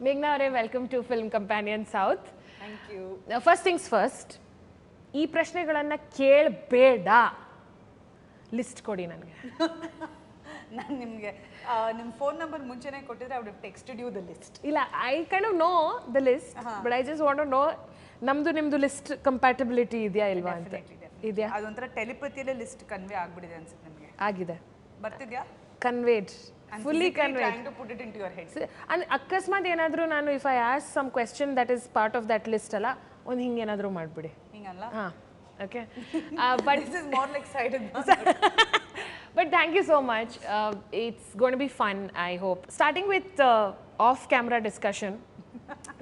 Meghana, welcome to Film Companion South. Thank you. Now, first things first, ಈ ಪ್ರಶ್ನೆಗಳನ್ನು ಕೇಳಬೇಡ list ಕೊಡಿ ನನಗೆ. ನಾನು ನಿಮಗೆ ನಿಮ್ಮ ಫೋನ್ ನಂಬರ್ ಮುಂಚೆನೇ ಕೊಟ್ಟಿದ್ರೆ I would have texted you the list. ಇಲ್ಲ, I kind of know the list, but I just want to know ನಮ್ದು ನಿಮ್ದು ಲಿಸ್ಟ್ ಕಂಪ್ಯಾಟಿಬಿಲಿಟಿ ಇದೆಯಾ ಇಲ್ವಾ ಅಂತ. ಇದೆಯಾ? ಅದೊಂಥರ ಟೆಲಿಪತಿಯಲ್ಲೇ ಲಿಸ್ಟ್ ಕನ್ವೆ ಆಗ್ಬಿಟ್ಟಿದೆ ಅನ್ಸುತ್ತೆ ನಿಮಗೆ. ಆಗಿದೆ. ಬರ್ತಿದ್ಯಾ? Conveyed. Fully conveyed. Trying to put it into your head. And ಅಕಸ್ಮಾತ್ ಏನಾದರೂ ನಾನು if I ask some question that is part of that list ಅಲ್ಲ, ಒಂದು ಹಿಂಗೆ ಏನಾದರೂ ಮಾಡಿಬಿಡಿ. ಹಿಂಗಲ್ಲ? ಹಾಂ, okay. But this is more like sided. But thank you so much. It's going to be fun, I hope. Starting with off-camera discussion,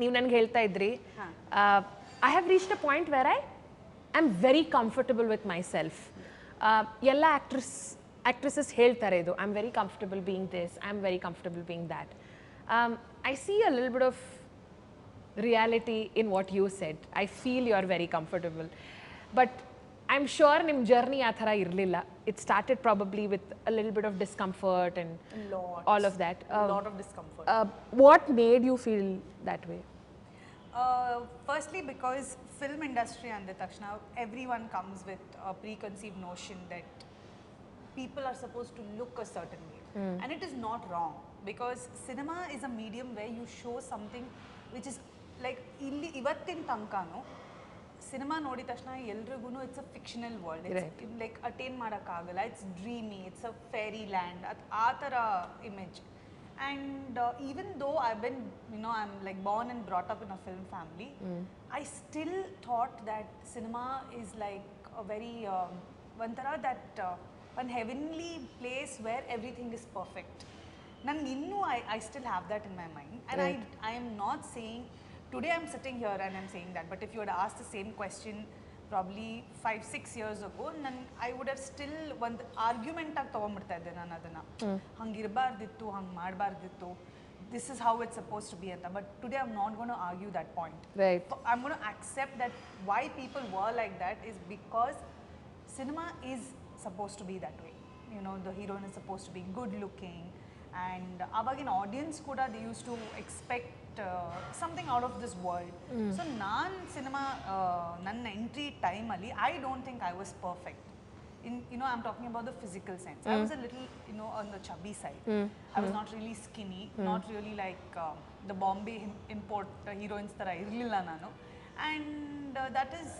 ನೀವು ನನಗೆ ಹೇಳ್ತಾ ಇದ್ರಿ, I have reached a point where I am very comfortable with myself. ಎಲ್ಲ actresses ಹೇಳ್ತಾರೆ ಇದು, I'm very comfortable being this, I'm very comfortable being that. I see a little bit of reality in what you said. I feel you're very comfortable. But I'm sure ನಿಮ್ಮ journey ಆ ಥರ ಇರಲಿಲ್ಲ. It started probably with a little bit of discomfort and all of that. A lot of discomfort. What made you feel that way? Firstly, because film industry and Takshana, everyone comes with a preconceived notion that people are supposed to look a certain way. And it is not wrong, because cinema is a medium where you show something which is like illi ivattin tankano cinema nodi tashna elrigu it's a fictional world. It's like attain madakagala, it's dreamy, it's a fairy land, aa tara image. And even though I've been, I'm like born and brought up in a film family, I still thought that cinema is like a very one heavenly place where everything is perfect. I still have that in my mind, and I am not saying today I'm sitting here and I'm saying that, but if you had asked the same question probably 5-6 years ago, I would have still one argument ಆಗಿ ತಗೊಂಡ್ಬಿಡ್ತಾ ಇದ್ದೆ ನಾನು ಅದನ್ನ. ಹಂಗಿರಬಾರ್ದಿತ್ತು, ಹಂಗೆ ಮಾಡಬಾರ್ದಿತ್ತು, this is how it's supposed to be ಅಂತ. But today I'm not going to argue that point. Right. I'm going to accept that why people were like that is because cinema is supposed to be that way. The heroine is supposed to be good looking, and avagin audience kuda they used to expect something out of this world. So cinema nan entry time ali I don't think I was perfect in I'm talking about the physical sense. I was a little on the chubby side. I was not really skinny, not really like the Bombay import heroines tara irlilla nanu, and that is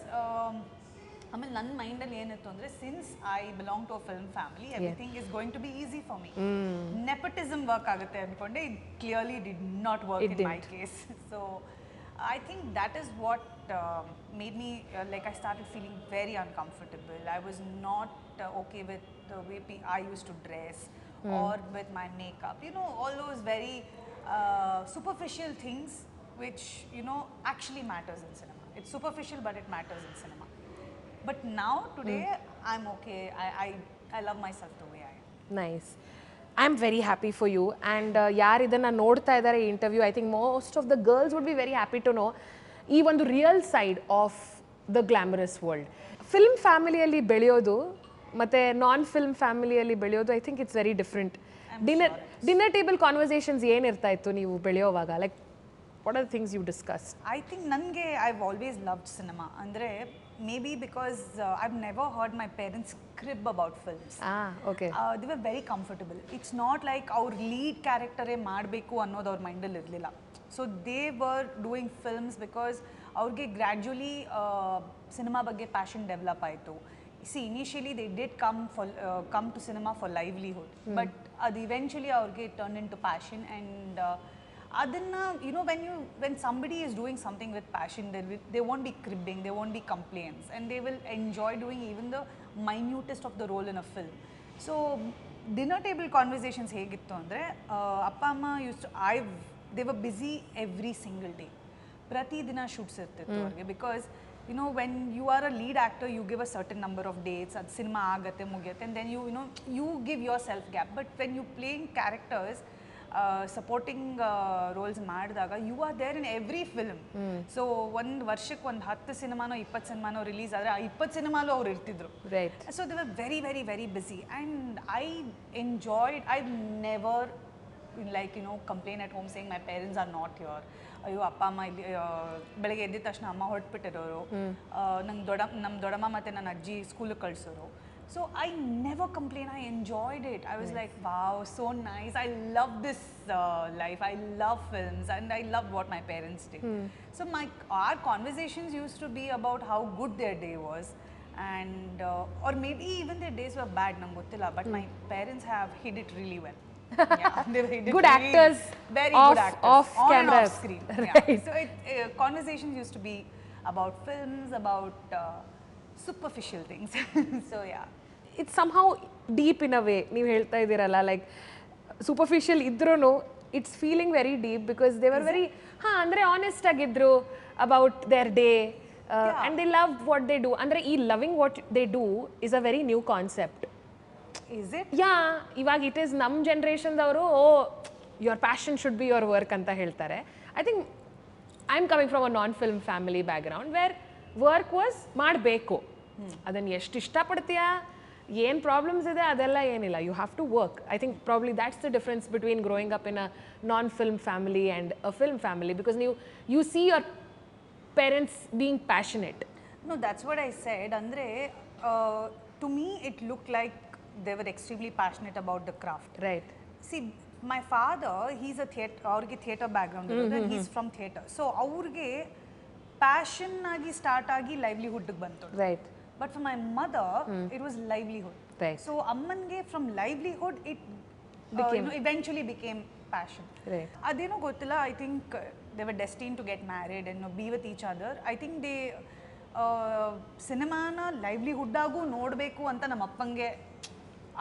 ಆಮೇಲೆ ನನ್ನ ಮೈಂಡಲ್ಲಿ ಏನಿತ್ತು ಅಂದರೆ, since I belong to a film family, everything is going to be easy for me. Nepotism work ಆಗುತ್ತೆ ಅಂದ್ಕೊಂಡೆ, it clearly did not work in my case. So I think that is what made me like I started feeling very uncomfortable. I was not okay with the way I use to dress or with my makeup, all those very superficial things which actually matters in cinema. It's superficial but it matters in cinema. But now today I'm okay. I love myself the way I am. Nice. I'm very happy for you, and yaar idanna nodta idare interview, I think most of the girls would be very happy to know ee ಒಂದು real side of the glamorous world. Film family alli beliyodu ಮತ್ತೆ non film family alli beliyodu, I think it's very different. Dinner table conversations ಏನು ಇರ್ತಾ ಇತ್ತು ನೀವು ಬೆಳೆಯೋವಾಗ? Like what are the things you discussed? I think I've always loved cinema. Andre maybe because I've never heard my parents crib about films. Okay. They were very comfortable. It's not like our lead character ಮಾಡಬೇಕು ಅನ್ನೋದು ಅವ್ರ ಮೈಂಡಲ್ಲಿ ಇರಲಿಲ್ಲ. So they were doing films because ಅವ್ರಿಗೆ gradually cinema ಬಗ್ಗೆ passion develop ಆಯಿತು. See, initially they did come to cinema for livelihood, but eventually ಅವ್ರಿಗೆ turned into passion, and adana when somebody is doing something with passion, they won't be cribbing, they won't be complaints, and they will enjoy doing even the minutest of the role in a film. So dinner table conversations hegittu andre, appa amma they were busy every single day. Prati dina shoots irtittu avrige, because when you are a lead actor, you give a certain number of dates, ad cinema agate mugiyate, and then you give yourself gap. But when you playing characters, supporting roles ಮಾಡಿದಾಗ you are there in every film. So ಒಂದು ವರ್ಷಕ್ಕೆ ಒಂದು 10 ಸಿನಿಮಾನೋ 20 ಸಿನಿಮಾನೋ release ಆದರೆ ಆ 20 ಸಿನಿಮಾಲೂ ಅವ್ರು ಇರ್ತಿದ್ರು. So they were very very very busy, and I enjoyed. I've never like, you know, complain at home saying my parents are not here. ಅಯ್ಯೋ ಅಪ್ಪ ಅಮ್ಮ ಇಲ್ಲಿ ಬೆಳಗ್ಗೆ ಎದ್ದಿದ ತಕ್ಷಣ ಅಮ್ಮ ಹೊರಟ್ಬಿಟ್ಟಿರೋರು, ನಮ್ಮ ದೊಡ್ಡಮ್ಮ ಮತ್ತು ನನ್ನ ಅಜ್ಜಿ ಸ್ಕೂಲಿಗೆ ಕಳಿಸೋರು. So I never complained, I enjoyed it. I was like, wow, so nice. I love this life. I love films and I love what my parents did. So our conversations used to be about how good their day was, and or maybe even their days were bad, nangottilla, but my parents have hid it really well. Yeah, they hid it good really, actors, very off, good actors, off on camera. and off screen. Right. Yeah. So conversations used to be about films, about superficial things. So yeah, it's somehow deep in a way. ನೀವು ಹೇಳ್ತಾ ಇದ್ದೀರಲ್ಲ, like superficial ಇದ್ರೂ it's feeling very deep because they were very ಅಂದ್ರೆ honest ಆಗಿದ್ರು about their day, and they loved what they do. ಅಂದ್ರೆ ಈ loving what they do is a very new concept. is it? Yeah, ಇವಾಗ it is ನಮ್ಮ generations ಅವರು your passion should be your work ಅಂತ ಹೇಳ್ತಾರೆ. I think I'm coming from a non-film family background where work was ಮಾಡಬೇಕು, ಅದನ್ನು ಎಷ್ಟು ಇಷ್ಟಪಡ್ತೀಯಾ, ಏನು problems ಇದೆ ಅದೆಲ್ಲ ಏನಿಲ್ಲ, you have to work. I think probably that's the difference between growing up in a non film family and a film family, because you see your parents being passionate. No, that's what I said. Andre, to me it looked like they were extremely passionate about the craft. Right. See, my father, he's a theatre background, and he's from theatre. So ಅವ್ರಿಗೆ passion ಆಗಿ start ಆಗಿ livelihood ಬಂತು. Right. But for my mother, it was livelihood. Right. So ammange from livelihood, it eventually became passion. Right. Adeno gottilla, I think they were destined to get married and be with each other. I think they ಸಿನಿಮಾನ livelihood ಆಗು ನೋಡಬೇಕು ಅಂತ ನಮ್ಮ ಅಪ್ಪಂಗೆ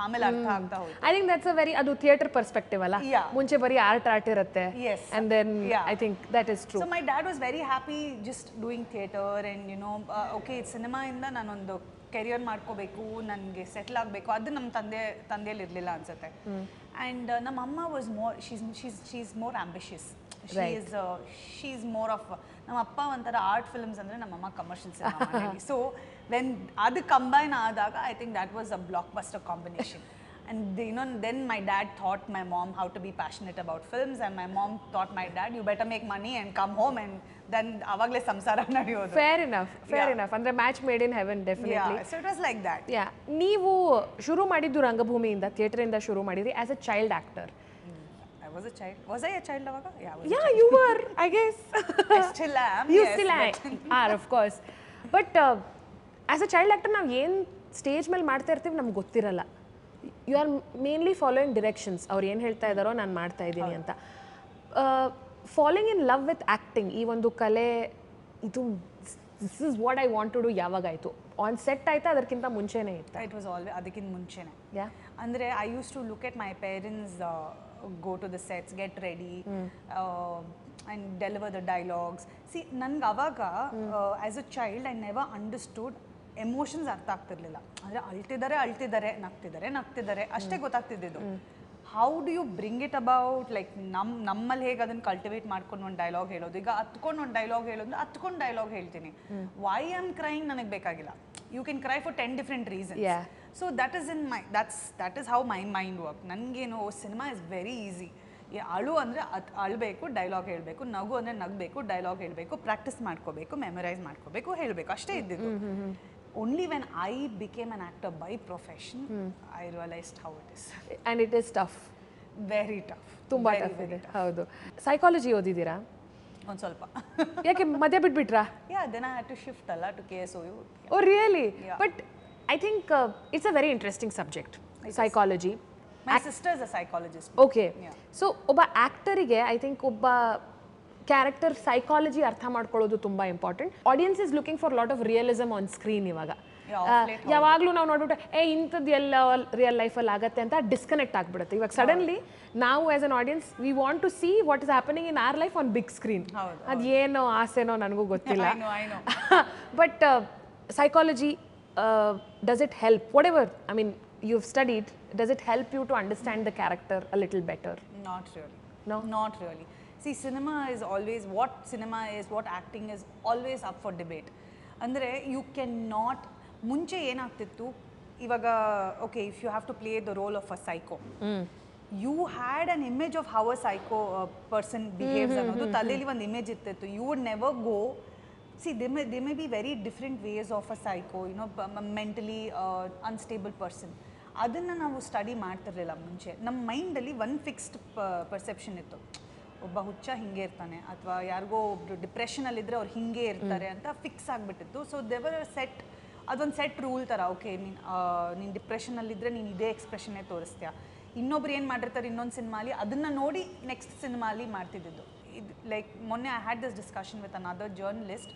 ಆಮೇಲೆ ಅರ್ಥ ಆಗ್ತಾ ಹೋಯ್ತು. I think that's a very, ಅದು ಥಿಯೇಟರ್ ಪರ್ಸ್ಪೆಕ್ಟಿವ್ ಅಲ್ಲ, ಮುಂಚೆ ಬರೀ ಆರ್ಟ್ ಇರುತ್ತೆ. Yes. And then I think that is true. So my dad was very happy just doing theatre and you know, okay, cinema ಇಂದ ನಾನೊಂದು ಕೆರಿಯರ್ ಮಾಡ್ಕೋಬೇಕು, ನನಗೆ settle ಆಗಬೇಕು, ಅದು ನಮ್ಮ ತಂದೆಯಲ್ಲಿ ಇರಲಿಲ್ಲ ಅನ್ಸುತ್ತೆ. And ನಮ್ಮ ಅಮ್ಮ was more, she's more ambitious. She's more of, ನಮ್ಮ ಅಪ್ಪ ಒಂಥರ ಆರ್ಟ್ ಫಿಲ್ಮ್ಸ್ ಅಂದರೆ ನಮ್ಮಮ್ಮ ಕಮರ್ಷಿಯಲ್ ಸಿನಿಮಾ ಮಾಡಿ. ಸೊ ವೆನ್ ಅದು ಕಂಬೈನ್ ಆದಾಗ I think that was a blockbuster combination. And you know, then my dad taught my mom how to be passionate about films, and my mom taught my dad, you better make money and come home, and then avagle samsara nadiyodu. Fair enough. Andre match made in heaven, definitely. Yeah, so it was like that. Yeah. ನೀವು ಶುರು ಮಾಡಿದ್ದು ರಂಗಭೂಮಿಯಿಂದ, theatre ಇಂದ ಶುರು ಮಾಡಿದ್ರಿ as a child actor. I was a child. Was I a child avaga? Yeah, you were, I guess. I still am. You still are, of course. But as a child actor, ನಾವು ಏನು stage ಮೇಲೆ ಮಾಡ್ತಾ ಇರ್ತೀವಿ ನಮ್ಗೆ ಗೊತ್ತಿರಲ್ಲ. You are mainly following directions, ಅವ್ರು ಏನು ಹೇಳ್ತಾ ಇದ್ದಾರೋ ನಾನು ಮಾಡ್ತಾ ಇದ್ದೀನಿ ಅಂತ. Following in love with acting, ಈ ಒಂದು ಕಲೆ, ಇದು this is what I want to do ಯಾವಾಗಾಯಿತು? ಆನ್ ಸೆಟ್ ಆಯ್ತಾ ಅದಕ್ಕಿಂತ ಮುಂಚೆನೇ ಇತ್ತು? ಇಟ್ ವಾಸ್ ಆಲ್ವೇಸ್ ಅದಕ್ಕಿಂತ ಮುಂಚೆನೇ. ಯಾ, ಅಂದರೆ I use to look at my parents go to the sets, get ready, and deliver the dialogues. See, ನನಗೆ ಅವಾಗ as a child I never understood emotions ಅರ್ಥ ಆಗ್ತಿರ್ಲಿಲ್ಲ. ಅಂದರೆ ಅಳ್ತಿದ್ದಾರೆ ನಗ್ತಿದ್ದಾರೆ ಅಷ್ಟೇ ಗೊತ್ತಾಗ್ತಿದ್ದು. How do you bring it about, like ನಮ್ಮಲ್ಲಿ ಹೇಗೆ ಅದನ್ನು ಕಲ್ಟಿವೇಟ್ ಮಾಡ್ಕೊಂಡು ಒಂದು ಡೈಲಾಗ್ ಹೇಳೋದು. ಈಗ ಹತ್ಕೊಂಡು ಒಂದು ಡೈಲಾಗ್ ಹೇಳೋದು, ಹತ್ಕೊಂಡು ಡೈಲಾಗ್ ಹೇಳ್ತೀನಿ. ವೈ ಐ ಆಮ್ ಕ್ರೈಯಿಂಗ್ ನನಗೆ ಬೇಕಾಗಿಲ್ಲ. You can cry for 10 different reasons. So that is how my mind works. ನನಗೇನು ಸಿನಿಮಾ ಇಸ್ ವೆರಿ ಈಸಿ. ಅಳು ಅಂದರೆ ಅಳಬೇಕು, ಡೈಲಾಗ್ ಹೇಳಬೇಕು, ನಗು ಅಂದರೆ ನಗಬೇಕು, ಡೈಲಾಗ್ ಹೇಳಬೇಕು, ಪ್ರಾಕ್ಟೀಸ್ ಮಾಡ್ಕೋಬೇಕು, ಮೆಮೊರೈಸ್ ಮಾಡ್ಕೋಬೇಕು, ಹೇಳಬೇಕು, ಅಷ್ಟೇ ಇದ್ದಿದ್ದು. Only when I became an actor by profession, I realized how it is. And it is tough. Very tough. ತುಂಬಾ ಟಫ್ ಇದೆ. ಹೌದು. ಸೈಕಾಲಜಿ ಓದಿದ್ದೀರಾ? ಒಂದು ಸ್ವಲ್ಪ. ಯಾಕೆ ಮಧ್ಯ ಬಿಟ್ಬಿಟ್ರಾ? then I had to shift ಅಲ್ಲ to KSOU. Oh really? But I think it's a very interesting subject, psychology. My sister is a psychologist. Okay. So ಒಬ್ಬ ಆಕ್ಟರಿಗೆ I think ಒಬ್ಬ ಕ್ಯಾರೆಕ್ಟರ್ ಸೈಕಾಲಜಿ ಅರ್ಥ ಮಾಡ್ಕೊಳ್ಳೋದು ತುಂಬ important. Audience is looking for lot of realism on screen ಇವಾಗ. ಯಾವಾಗಲೂ ನಾವು ನೋಡ್ಬಿಟ್ಟು ಇಂಥದ್ದು ಎಲ್ಲ ರಿಯಲ್ ಲೈಫಲ್ಲಿ ಆಗುತ್ತೆ ಅಂತ ಡಿಸ್ಕನೆಕ್ಟ್ ಆಗಿಬಿಡುತ್ತೆ. ಇವಾಗ ಸಡನ್ಲಿ ನಾವು as an audience we want to see what is happening in our life on big screen. ಅದೇನೋ ಆಸೆನೋ ನನಗೂ ಗೊತ್ತಿಲ್ಲ. But psychology, does it help, whatever, I mean, you've studied, does it help you to understand the character a little better? Not really. No? Not really. See, cinema is always, what cinema is, what acting is, always up for debate. Andre, you cannot, ಮುಂಚೆ ಏನಾಗ್ತಿತ್ತು, ಇವಾಗ okay, if you have to play the role of a psycho, you had an image of how a psycho person behaves ಅನ್ನೋದು ತಲೆಯಲ್ಲಿ ಒಂದು image ಇರ್ತಿತ್ತು. You would never go. See, there may be very different ways of a psycho, you know, mentally unstable person. ಅದನ್ನು ನಾವು study ಮಾಡ್ತಿರ್ಲಿಲ್ಲ ಮುಂಚೆ. ನಮ್ಮ ಮೈಂಡಲ್ಲಿ ಒಂದು ಫಿಕ್ಸ್ಡ್ ಪರ್ಸೆಪ್ಷನ್ ಇತ್ತು, ಒಬ್ಬ ಹುಚ್ಚ ಹಿಂಗೆ ಇರ್ತಾನೆ ಅಥವಾ ಯಾರಿಗೋ ಒಬ್ರು ಡಿಪ್ರೆಷನಲ್ಲಿದ್ದರೆ ಅವ್ರು ಹಿಂಗೆ ಇರ್ತಾರೆ ಅಂತ ಫಿಕ್ಸ್ ಆಗಿಬಿಟ್ಟಿತ್ತು. ಸೊ ದೇವರ್ ಸೆಟ್, ಅದೊಂದು ಸೆಟ್ ರೂಲ್ ಥರ, ಓಕೆ ನೀನು ಡಿಪ್ರೆಷನಲ್ಲಿದ್ದರೆ ನೀನು ಇದೇ ಎಕ್ಸ್ಪ್ರೆಷನ್ನೇ ತೋರಿಸ್ತೀಯ. ಇನ್ನೊಬ್ರು ಏನು ಮಾಡಿರ್ತಾರೆ ಇನ್ನೊಂದು ಸಿನಿಮಾಲಿ, ಅದನ್ನು ನೋಡಿ ನೆಕ್ಸ್ಟ್ ಸಿನಿಮಾಲಿ ಮಾಡ್ತಿದ್ದು. ಇದು ಲೈಕ್ ಮೊನ್ನೆ I had this discussion with another journalist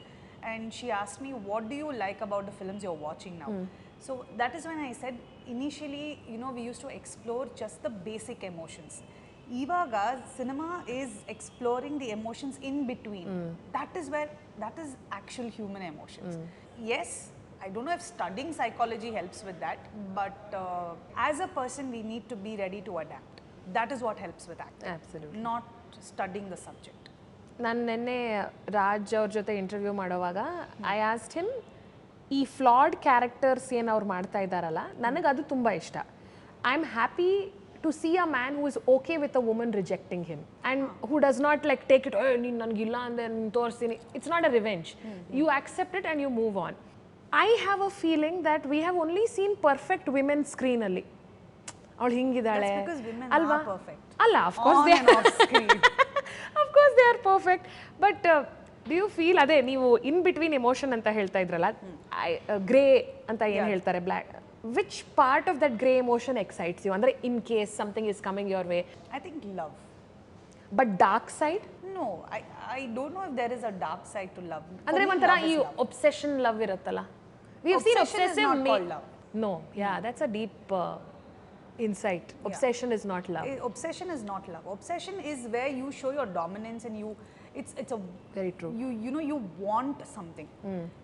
and she asked me, what do you like about the films you're watching now? So that is when I said, initially, you know, we used to explore just the basic emotions. Ivaga cinema is exploring the emotions in between. That is actual human emotions. Yes, I don't know if studying psychology helps with that, but as a person we need to be ready to adapt. That is what helps with acting. Absolutely. Not studying the subject. ನಾನು ನಿನ್ನೆ ರಾಜ್ ಅವ್ರ ಜೊತೆ interview ಮಾಡೋವಾಗ I asked him, ಈ flawed characters ಏನು ಅವ್ರು ಮಾಡ್ತಾ ಇದ್ದಾರಲ್ಲ, ನನಗೆ ಅದು ತುಂಬ ಇಷ್ಟ. I am happy to see a man who is okay with a woman rejecting him and who does not like take it, ನೀನು ನನಗಿಲ್ಲ ಅಂದರೆ ನೀನು ತೋರಿಸ್ತೀನಿ. It's not a revenge. You accept it and you move on. I have a feeling that we have only seen perfect women ಸ್ಕ್ರೀನಲ್ಲಿ. ಅವಳು ಹಿಂಗಿದ್ದಾಳೆ ಅಲ್ವಾ? ಅಲ್ಲ, of course they are perfect, but do you feel ಅದೇ ನೀವು in between emotion ಅಂತ ಹೇಳ್ತಾ ಇದ್ರಲ್ಲ, grey ಅಂತ ಏನು ಹೇಳ್ತಾರೆ, black, which part of that grey emotion excites you? ಅಂದ್ರೆ in case something is coming your way? I think love. But dark side? No, I don't know if there is a dark side to love. ಅಂದ್ರೆ ಒಂಥರ ಈ obsession love ಇರುತ್ತಲ್ಲ, we have seen obsessive love. No, yeah, that's a deep insight. Obsession is not love. Obsession is not love. Obsession is where you show your dominance and you, it's a very true. You know, you want something.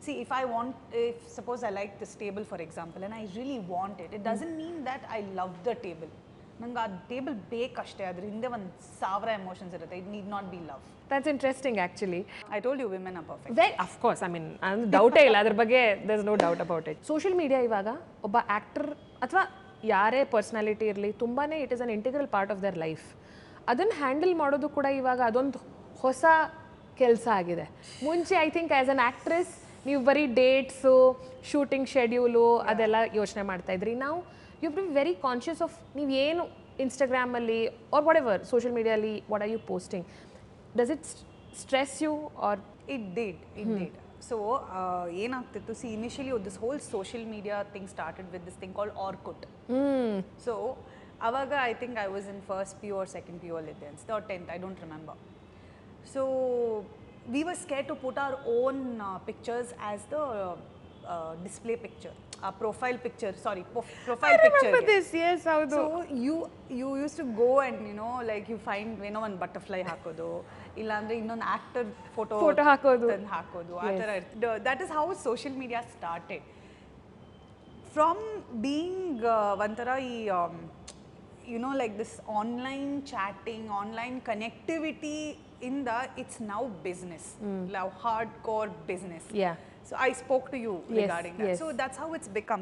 See, if suppose I like this table for example and I really want it, it doesn't mean that I love the table. ನಂಗೆ ಆ table ಬೇಕಷ್ಟೇ, ಅದ್ರ ಹಿಂದೆ ಒಂದು 1000 emotions ಇರುತ್ತೆ. It need not be love. That's interesting actually. I told you women are perfect. Well, of course, I mean, doubt ಇಲ್ಲ ಅದ್ರ ಬಗ್ಗೆ, there's no doubt about it. Social media ಇವಾಗ ಒಬ್ಬ ಆ್ಯಕ್ಟರ್ ಅಥವಾ ಯಾರೇ ಪರ್ಸ್ನಾಲಿಟಿ ಇರಲಿ, ತುಂಬಾ it is an integral part of their life. ಅದನ್ನು ಹ್ಯಾಂಡಲ್ ಮಾಡೋದು ಕೂಡ ಇವಾಗ ಅದೊಂದು ಹೊಸ ಕೆಲಸ ಆಗಿದೆ. ಮುಂಚೆ I think as an actress ನೀವು ಬರೀ ಡೇಟ್ಸು, ಶೂಟಿಂಗ್ ಶೆಡ್ಯೂಲು ಅದೆಲ್ಲ ಯೋಚನೆ ಮಾಡ್ತಾಯಿದ್ರಿ. ನಾವು you be very conscious of ನೀವೇನು ಇನ್ಸ್ಟಾಗ್ರಾಮಲ್ಲಿ ಆರ್ ವಾಟ್ ಎವರ್ ಸೋಷಿಯಲ್ ಮೀಡಿಯಾಲಿ what are you posting. Does it stress you or? It did. So, ಏನಾಗ್ತಿತ್ತು, see initially this whole social media thing started with this thing called Orkut. So ಅವಾಗ I think I was in first PU or second PU ಅಲ್ಲಿದ್ದೆ ಅನ್ಸುತ್ತೆ, or 10th, I don't remember. So we were scared to put our own pictures as the display picture, profile picture. Sorry, profile picture. I remember this. Yes, how do? So you used to go and you know, like you find one butterfly hakodu, illa andre innond actor photo hakodu atara. That is how social media started. From being vantara you know, like this online chatting, online connectivity, it's now business, now hardcore business. Yeah. So I spoke to you regarding that. So that's how it's become.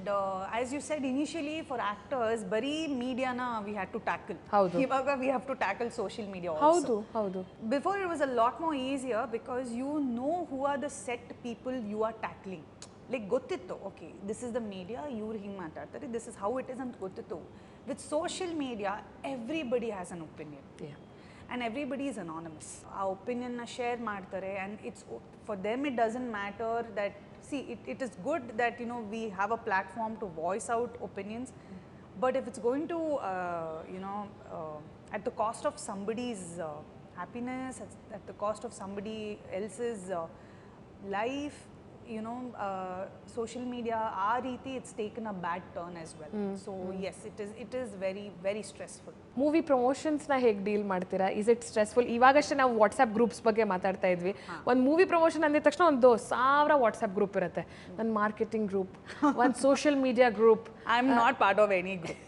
As you said, initially for actors, bari media na we had to tackle. Ivaga we have to tackle social media also. How do? Before it was a lot more easier because you know who are the set people you are tackling. Like gottittu, okay, this is the media, iವರು ಹಿಂಗೆ ಮಾತಾಡ್ತಾರೆ, this is how it is ಅಂತ ಗೊತ್ತಿತ್ತು. With social media, everybody has an opinion. Yeah. And everybody is anonymous. Our opinion na share ಮಾಡ್ತಾರೆ, and it's for them it doesn't matter that, see, it is good that you know we have a platform to voice out opinions, but if it's going to you know at the cost of somebody's happiness, at the cost of somebody else's life, you know, social media our reeti, it's taken a bad turn as well. So yes, it is very very stressful. Movie ಪ್ರಮೋಷನ್ಸ್ನ ಹೇಗೆ deal ಮಾಡ್ತೀರಾ? Is it stressful? ಇವಾಗಷ್ಟೇ ನಾವು WhatsApp groups ಬಗ್ಗೆ ಮಾತಾಡ್ತಾ ಇದ್ವಿ. ಒಂದು movie promotion ಅಂದಿದ ತಕ್ಷಣ 1000 WhatsApp group ಇರುತ್ತೆ. ಒಂದು ಮಾರ್ಕೆಟಿಂಗ್ ಗ್ರೂಪ್, ಒಂದು social media group. I am not part of any group.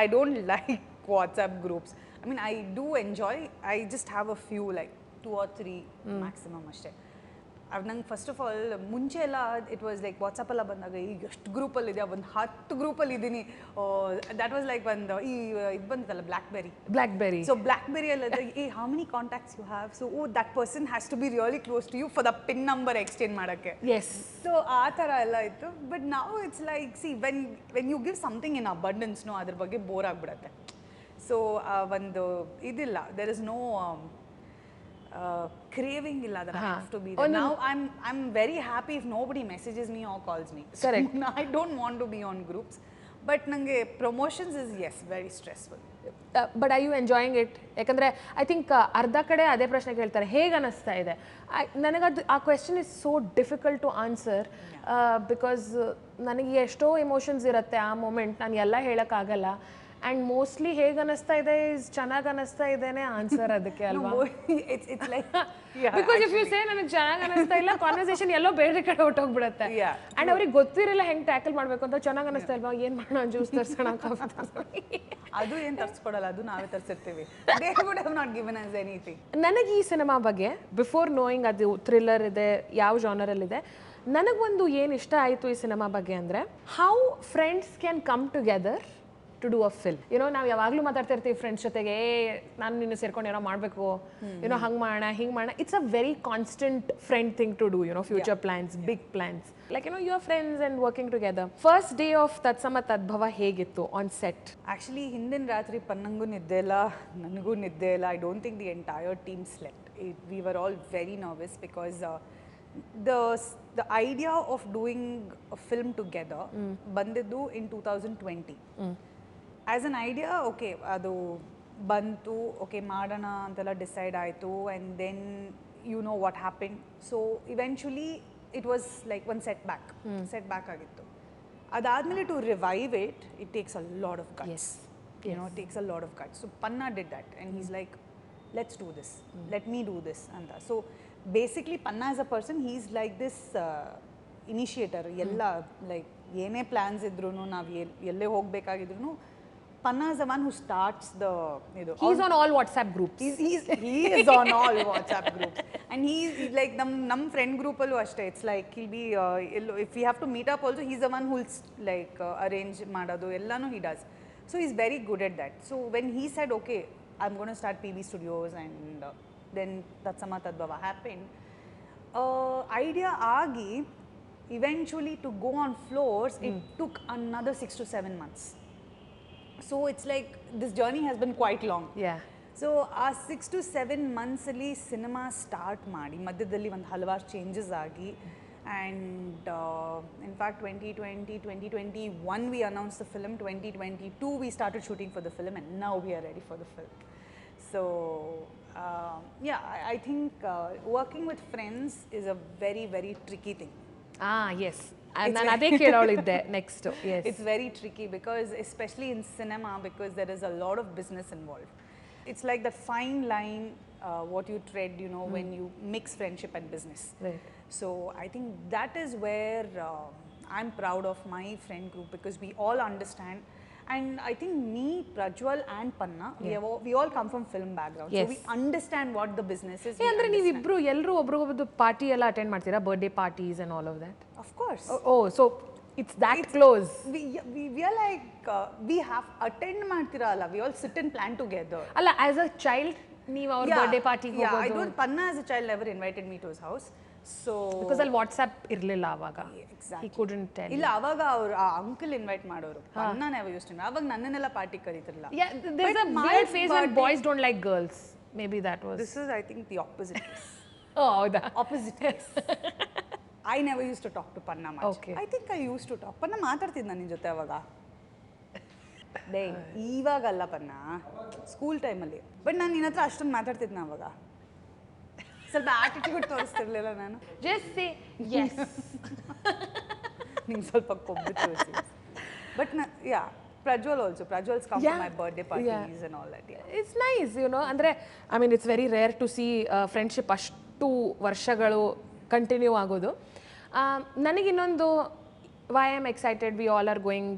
I don't like WhatsApp groups. I mean, I do enjoy. I just have a few, like 2 or 3 maximum ಅಷ್ಟೇ. ನಂಗೆ first of all ಮುಂಚೆ ಎಲ್ಲ it was like WhatsApp ಎಲ್ಲ ಬಂದಾಗ ಈಗ ಎಷ್ಟು ಗ್ರೂಪಲ್ಲಿ ಇದೆ ಒಂದು 10 ಗ್ರೂಪಲ್ಲಿ ಇದ್ದೀನಿ. ದ್ಯಾಟ್ ವಾಸ್ ಲೈಕ್ ಒಂದು ಇದು ಬಂತಲ್ಲ ಬ್ಲ್ಯಾಕ್ಬೆರಿ. ಸೊ ಬ್ಲ್ಯಾಕ್ಬೆರಿಯಲ್ಲಿ how many contacts you have, so that person has to be really close to you for the pin number exchange ಮಾಡೋಕ್ಕೆ. ಸೊ ಆ ಥರ ಎಲ್ಲ ಇತ್ತು. ಬಟ್ ನಾವು it's like see when you give something in ಅಬಂಡೆನ್ಸ್ನೋ ಅದ್ರ ಬಗ್ಗೆ ಬೋರ್ ಆಗಿಬಿಡತ್ತೆ. ಸೊ ಒಂದು ಇದಿಲ್ಲ, there is no craving illa that I have to be there. Now I'm very happy if nobody messages me or calls me. Correct. So, I don't want to be on groups, but nange promotions is yes very stressful. But are you enjoying it? ಯಾಕಂದರೆ I think ಅರ್ಧ ಕಡೆ ಅದೇ ಪ್ರಶ್ನೆ ಕೇಳ್ತಾರೆ, ಹೇಗೆ ಅನ್ನಿಸ್ತಾ ಇದೆ? ನನಗದು ಆ question is so difficult to answer because ನನಗೆ ಎಷ್ಟೋ ಎಮೋಷನ್ಸ್ ಇರುತ್ತೆ ಆ ಮೂಮೆಂಟ್, ನಾನು ಎಲ್ಲ ಹೇಳೋಕ್ಕಾಗಲ್ಲ. ಆ್ಯಂಡ್ ಮೋಸ್ಟ್ಲಿ ಹೇಗೆ ಅನ್ನಿಸ್ತಾ ಇದೆ ಇಸ್ ಚೆನ್ನಾಗಿ ಅನ್ನಿಸ್ತಾ ಇದೇನೆ ಆನ್ಸರ್ ಅದಕ್ಕೆ ಅಲ್ವಾ? ಬಿಕಾಸ್ ಇಫ್ ಯು ಸೇ ನನಗೆ ಚೆನ್ನಾಗಿ ಅನ್ನಿಸ್ತಾ ಇಲ್ಲ, ಕಾನ್ವರ್ಸೇಷನ್ ಎಲ್ಲೋ ಬೇರೆ ಕಡೆ ಹೊಟ್ಟೋಗ್ಬಿಡುತ್ತೆ. ಆ್ಯಂಡ್ ಅವ್ರಿಗೆ ಗೊತ್ತಿರಲ್ಲ ಹೆಂಗೆ ಟ್ಯಾಕಲ್ ಮಾಡಬೇಕು ಅಂತ. ಚೆನ್ನಾಗಿ ಅನ್ನಿಸ್ತಾ ಇಲ್ವಾ, ಏನು ಮಾಡೋಣ, ಜ್ಯೂಸ್ ತರ್ಸೋಣ, ಕಾಫಿ ತರ್ಸೋಣ. ಅದು ಏನು ತರಿಸ್ಕೊಡಲ್ಲ, ಅದು ನಾವೇ ತರಿಸಿರ್ತೀವಿ. ನನಗೆ ಈ ಸಿನಿಮಾ ಬಗ್ಗೆ ಬಿಫೋರ್ ನೋಯಿಂಗ್ ಅದು ಥ್ರಿಲ್ಲರ್ ಇದೆ, ಯಾವ ಜಾನರಲ್ಲಿದೆ, ನನಗೊಂದು ಏನು ಇಷ್ಟ ಆಯಿತು ಈ ಸಿನಿಮಾ ಬಗ್ಗೆ ಅಂದರೆ how friends can come together to do a film. ಏನೋ ನಾವು ಯಾವಾಗಲೂ ಮಾತಾಡ್ತಾ ಇರ್ತೀವಿ ಫ್ರೆಂಡ್ಸ್ ಜೊತೆಗೆ, ನಾನು ನಿನ್ನ ಸೇರ್ಕೊಂಡು ಏನೋ ಮಾಡಬೇಕು, ಏನೋ ಹಂಗೆ ಮಾಡೋಣ ಹಿಂಗೆ ಮಾಡೋಣ. It's a very constant friend thing to do, you know future plans, big plans, like you know your friends and working together. First day of Tatsama Tadbhava ಹೇಗಿತ್ತು ಆನ್ ಸೆಟ್? ಆ್ಯಕ್ಚುಲಿ ಹಿಂದಿನ ರಾತ್ರಿ ಪನ್ನಂಗೂ ನಿದ್ದೆ ಇಲ್ಲ, ನನಗೂ ನಿದ್ದೆ ಇಲ್ಲ. I don't think the entire team slept. We were all very nervous because the idea of doing a film together ಬಂದಿದ್ದು in 2020. As an idea, okay, ಅದು ಬಂತು, ಓಕೆ ಮಾಡೋಣ ಅಂತೆಲ್ಲ ಡಿಸೈಡ್ ಆಯಿತು. And then you know what happen. So eventually it was like ಒಂದು set back ಆಗಿತ್ತು. ಅದಾದಮೇಲೆ to revive it takes a lot of guts, you know, takes a lot of guts. So Panna did that and he's like let's do this, let me do this ಅಂತ. So basically Panna as a person he is like this initiator. ಎಲ್ಲ like ಏನೇ plans ಇದ್ರೂ, ನಾವು ಎಲ್ಲೇ ಹೋಗಬೇಕಾಗಿದ್ರು, Panna is the one who starts the. He's on all WhatsApp groups. He is on all WhatsApp groups, and he's like nam friend group allu ashte. It's like he'll be if we have to meet up also, he's the one who'll like arrange madadu ellanu he does. So he's very good at that. So when he said, okay, I'm going to start PB Studios, and then Tatsama Tadbhava happened. Idea agi eventually to go on floors, it took another 6 to 7 months. So it's like this journey has been quite long. Yeah. So ಆ 6 to 7 months ಅಲ್ಲಿ cinema start ಮಾಡಿ ಮಧ್ಯದಲ್ಲಿ ಒಂದು ಹಲವಾರು changes ಆಗಿ, and in fact 2021 we announced the film, 2022 we started shooting for the film, and now we are ready for the film. So yeah, I think working with friends is a very very tricky thing. Yes. ನಾನು ಅದೇ ಕೇಳೋಳಿದ್ದೆ next. It's very tricky because especially in cinema, because there is a lot of business involved. It's like that fine line what you tread, you know, when you mix friendship and business. Right. So I think that is where I'm proud of my friend group, because we all understand. And I think me, Prajwal and Panna, we all come from film background. Yes. So we understand what the business is. ಅಂದ್ರೆ ನೀವಿಬ್ರು ಎಲ್ಲರೂ ಒಬ್ರಿಗೊಬ್ರದ್ದು party ಎಲ್ಲ attend ಮಾಡ್ತೀರಾ, birthday parties and all of that? Of course. Oh, so it's that close. We are like we have attend ಮಾಡ್ತೀರಾ ಅಲ್ಲ, we all sit and plan together. ಅಲ್ಲ, as a child ನೀವು ಅವ್ರ ಬರ್ಡೇ ಪಾರ್ಟಿಗೆ ಹೋಗೋದು? I don't. Panna as a child never invited me to his house. So because ಅಲ್ಲಿ WhatsApp ಇರಲಿಲ್ಲ ಅವಾಗ. Exactly. He couldn't tell. ಇಲ್ಲ, ಅವಾಗ ಅವ್ರು ಆ ಅಂಕಲ್ ಇನ್ವೈಟ್ ಮಾಡೋರು. Panna never used to. ಅವಾಗ ನನ್ನನ್ನೆಲ್ಲ party ಕರೀತಿರಲಿಲ್ಲ. Yeah, there's a weird phase when boys don't like girls. Maybe that was. This is, I think, the opposite case. Oh, ಹೌದಾ? Opposite case. I never used to talk to Panna much. Okay. I think I used to talk. Panna ಮಾತಾಡ್ತಿದ್ದ ನಿನ್ನ ಜೊತೆ ಅವಾಗ. ಇವಾಗಲ್ಲ ಪನ್ನ, school ಟೈಮಲ್ಲಿ. But ನಾನು ನಿನ್ನ ಹತ್ರ ಅಷ್ಟೊಂದು ಮಾತಾಡ್ತಿದ್ನ ಅವಾಗ. ಸ್ವಲ್ಪ ಆಟಿಟ್ಯೂಡ್ ತೋರಿಸ್ತಿರ್ಲಿಲ್ಲ ನಾನು. Just say yes. ನಿಂಗೆ ಸ್ವಲ್ಪ ಕೊಬ್ಬು ತೋರಿಸಿ. But Prajwal also. Prajwal's come to my birthday parties and all that. Yeah. It's nice, you know. ಅಂದರೆ I mean, it's very rare to see friendship ಅಷ್ಟು ವರ್ಷಗಳು ಕಂಟಿನ್ಯೂ ಆಗೋದು. ನನಗಿನ್ನೊಂದು why I'm excited, we all are going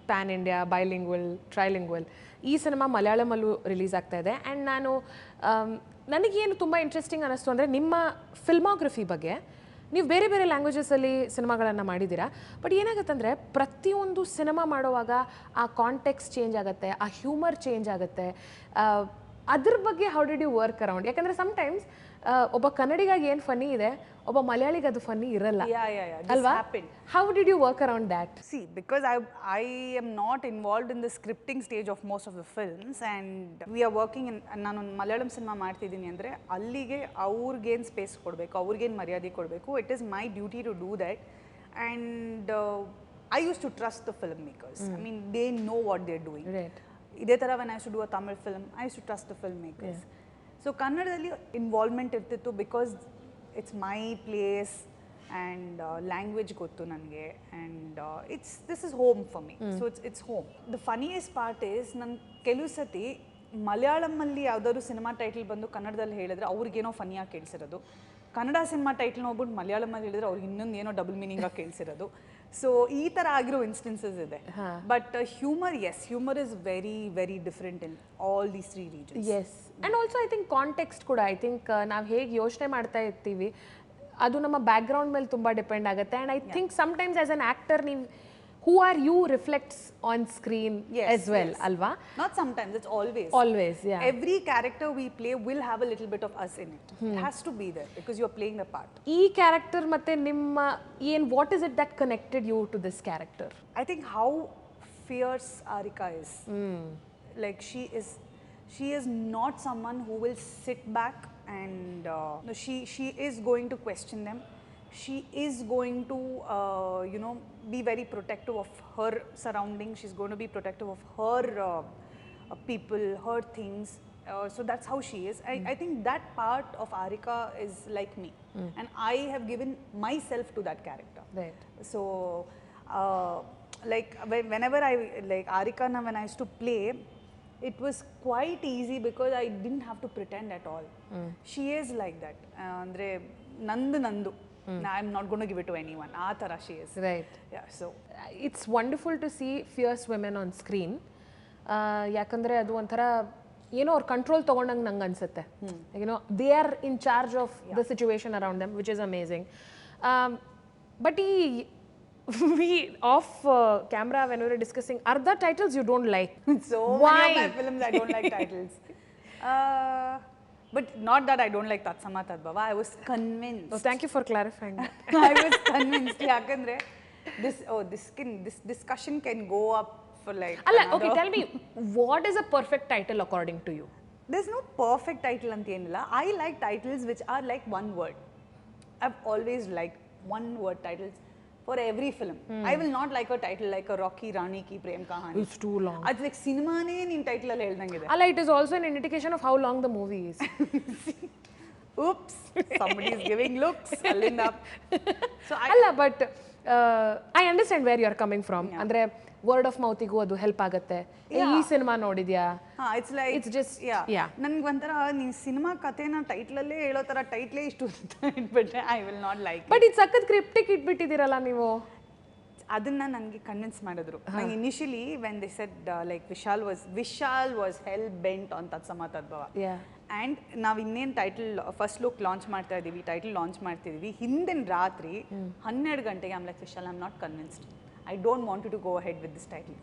pan India, bilingual, trilingual. ಈ cinema ಮಲಯಾಳಮಲ್ಲೂ release ಆಗ್ತಾ ಇದೆ. And ನಾನು ನನಗೇನು ತುಂಬ ಇಂಟ್ರೆಸ್ಟಿಂಗ್ ಅನ್ನಿಸ್ತು ಅಂದರೆ ನಿಮ್ಮ ಫಿಲ್ಮೋಗ್ರಫಿ ಬಗ್ಗೆ ನೀವು ಬೇರೆ ಬೇರೆ ಲ್ಯಾಂಗ್ವೇಜಸಲ್ಲಿ ಸಿನಿಮಾಗಳನ್ನು ಮಾಡಿದ್ದೀರಾ. ಬಟ್ ಏನಾಗುತ್ತಂದರೆ ಪ್ರತಿಯೊಂದು ಸಿನಿಮಾ ಮಾಡುವಾಗ ಆ ಕಾಂಟೆಕ್ಸ್ಟ್ ಚೇಂಜ್ ಆಗುತ್ತೆ, ಆ ಹ್ಯೂಮರ್ ಚೇಂಜ್ ಆಗುತ್ತೆ. ಅದ್ರ ಬಗ್ಗೆ how did you work around? ಯಾಕಂದರೆ ಸಮ್ಟೈಮ್ಸ್ ಒಬ್ಬ ಕನ್ನಡಿಗಾಗಿ ಏನು ಫನ್ನಿ ಇದೆ, ಒಬ್ಬ ಮಲಯಾಳಿಗೆ ಅದು ಫನ್ನಿ ಇರಲ್ಲ ಅಲ್ವಾ? How did you work around that? See, because I am not involved in the scripting stage of most of the films, and we are working in, ನಾನು ಮಲಯಾಳಂ ಸಿನಿಮಾ ಮಾಡ್ತಿದ್ದೀನಿ ಅಂದರೆ ಅಲ್ಲಿಗೆ ಅವ್ರಿಗೇನು ಸ್ಪೇಸ್ ಕೊಡಬೇಕು, ಅವ್ರಿಗೇನು ಮರ್ಯಾದೆ ಕೊಡಬೇಕು, it is my duty to do that. And I used to trust the filmmakers. I mean, they know what they're doing. ಇದೇ ಥರ when I used to do a Tamil film, I used to trust the filmmakers. So ಕನ್ನಡದಲ್ಲಿ involvement ಇರ್ತಿತ್ತು because it's my place and language ಗೊತ್ತು ನನಗೆ, and this is home for me. So it's home. The funniest part is ನನ್ನ ಕೆಲವು ಸತಿ ಮಲಯಾಳಮಲ್ಲಿ ಯಾವುದಾದ್ರು cinema title ಬಂದು ಕನ್ನಡದಲ್ಲಿ ಹೇಳಿದ್ರೆ ಅವ್ರಿಗೇನೋ ಫನಿಯಾಗಿ ಕೇಳಿಸಿರೋದು, ಕನ್ನಡ ಸಿನಿಮಾ ಟೈಟಲ್ ನೋಡ್ಬಿಟ್ಟು ಮಲಯಾಳಮಲ್ಲಿ ಹೇಳಿದ್ರೆ ಅವ್ರಿಗೆ ಇನ್ನೊಂದು ಏನೋ ಡಬಲ್ ಮೀನಿಂಗಾಗಿ ಕೇಳಿಸಿರೋದು. ಸೊ ಈ ಥರ ಆಗಿರೋ ಇನ್ಸ್ಟೆನ್ಸಸ್ ಇದೆ. But humour, yes, humour is very very different in all these 3 regions. Yes, and also I think context ಕೂಡ, ಐ ಥಿಂಕ್ ನಾವು ಹೇಗೆ ಯೋಚನೆ ಮಾಡ್ತಾ ಇರ್ತೀವಿ ಅದು ನಮ್ಮ ಬ್ಯಾಕ್ಗ್ರೌಂಡ್ ಮೇಲೆ ತುಂಬ ಡಿಪೆಂಡ್ ಆಗುತ್ತೆ. And I think sometimes as an actor ನೀವು who are you reflects on screen as well, alva? Not sometimes, it's always. Always, yeah. Every character we play will have a little bit of us in it. It has to be there because you're playing the part. Ee character matte nimma what is it that connected you to this character? I think how fierce Arika is. Like she is not someone who will sit back and she is going to question them. She is going to be very protective of her surroundings. She's going to be protective of her people, her things. So that's how she is. I think that part of Arika is like me, and I have given myself to that character. Right. So like whenever I like Arika na, when I used to play, it was quite easy because I didn't have to pretend at all. She is like that. Andre nandu. I'm not going to give it to anyone. Aa tara she is. Right. Yeah. So it's wonderful to see fierce women on screen. Yakandre adu onthara ಏನೋ ಅವ್ರ control ತೊಗೊಂಡಂಗೆ ನಂಗೆ ಅನಿಸುತ್ತೆ. They are in charge of the situation around them, which is amazing. But ಈ we off camera when we were discussing, are the titles you don't like? So many of my films I don't like titles. But not that I don't like Tatsama Tadbhava. I was convinced. Oh, thank you for clarifying that. I was convinced. Yakandre this discussion can go up for like. Okay, tell me, what is a perfect title according to you? There's no perfect title antiyennilla. I like titles which are like one word. I've always liked one word titles for every film. I will not like a title like a Rocky Rani ki prem kahani. It's too long. It's like cinema ne nin title alli heldanಗಿದೆ. It is also an indication of how long the movie is. Oops, somebody is giving looks. Alinda. So but I understand where you are coming from. Andre word of mouth igu adu help ಆಗುತ್ತೆ. ಈ cinema ನೋಡಿದ್ಯಾ? It's like it's just ನನಗೆ ಒಂಥರ ನೀ cinema ಕಥೆನ title ಅಲ್ಲೇ ಹೇಳೋ ತರ ಟೈಟ್ಲೇ ಇಷ್ಟು ಇಟ್ಬಿಟ್ರೆ I will not like. But ಇದು ಸಖತ್ ಕ್ರಿಪ್ಟಿಕ್ ಇಟ್ಬಿಟ್ಟಿದ್ದೀರಲ್ಲ ನೀವು. ಅದನ್ನ ನನಗೆ ಕನ್ವಿನ್ಸ್ ಮಾಡಿದ್ರು. ನಂಗೆ initially when they said like Vishal was hell bent on Tatsama Tadbhava. And ನಾವು ಇನ್ನೇನು ಟೈಟಲ್ ಫಸ್ಟ್ ಲುಕ್ ಲಾಂಚ್ ಮಾಡ್ತಾ ಇದ್ದೀವಿ, ಟೈಟಲ್ ಲಾಂಚ್ ಮಾಡ್ತಿದ್ದೀವಿ, ಹಿಂದಿನ ರಾತ್ರಿ 12 ಗಂಟೆಗೆ am like Vishal, I am not convinced. I don't want you to go ahead with this title.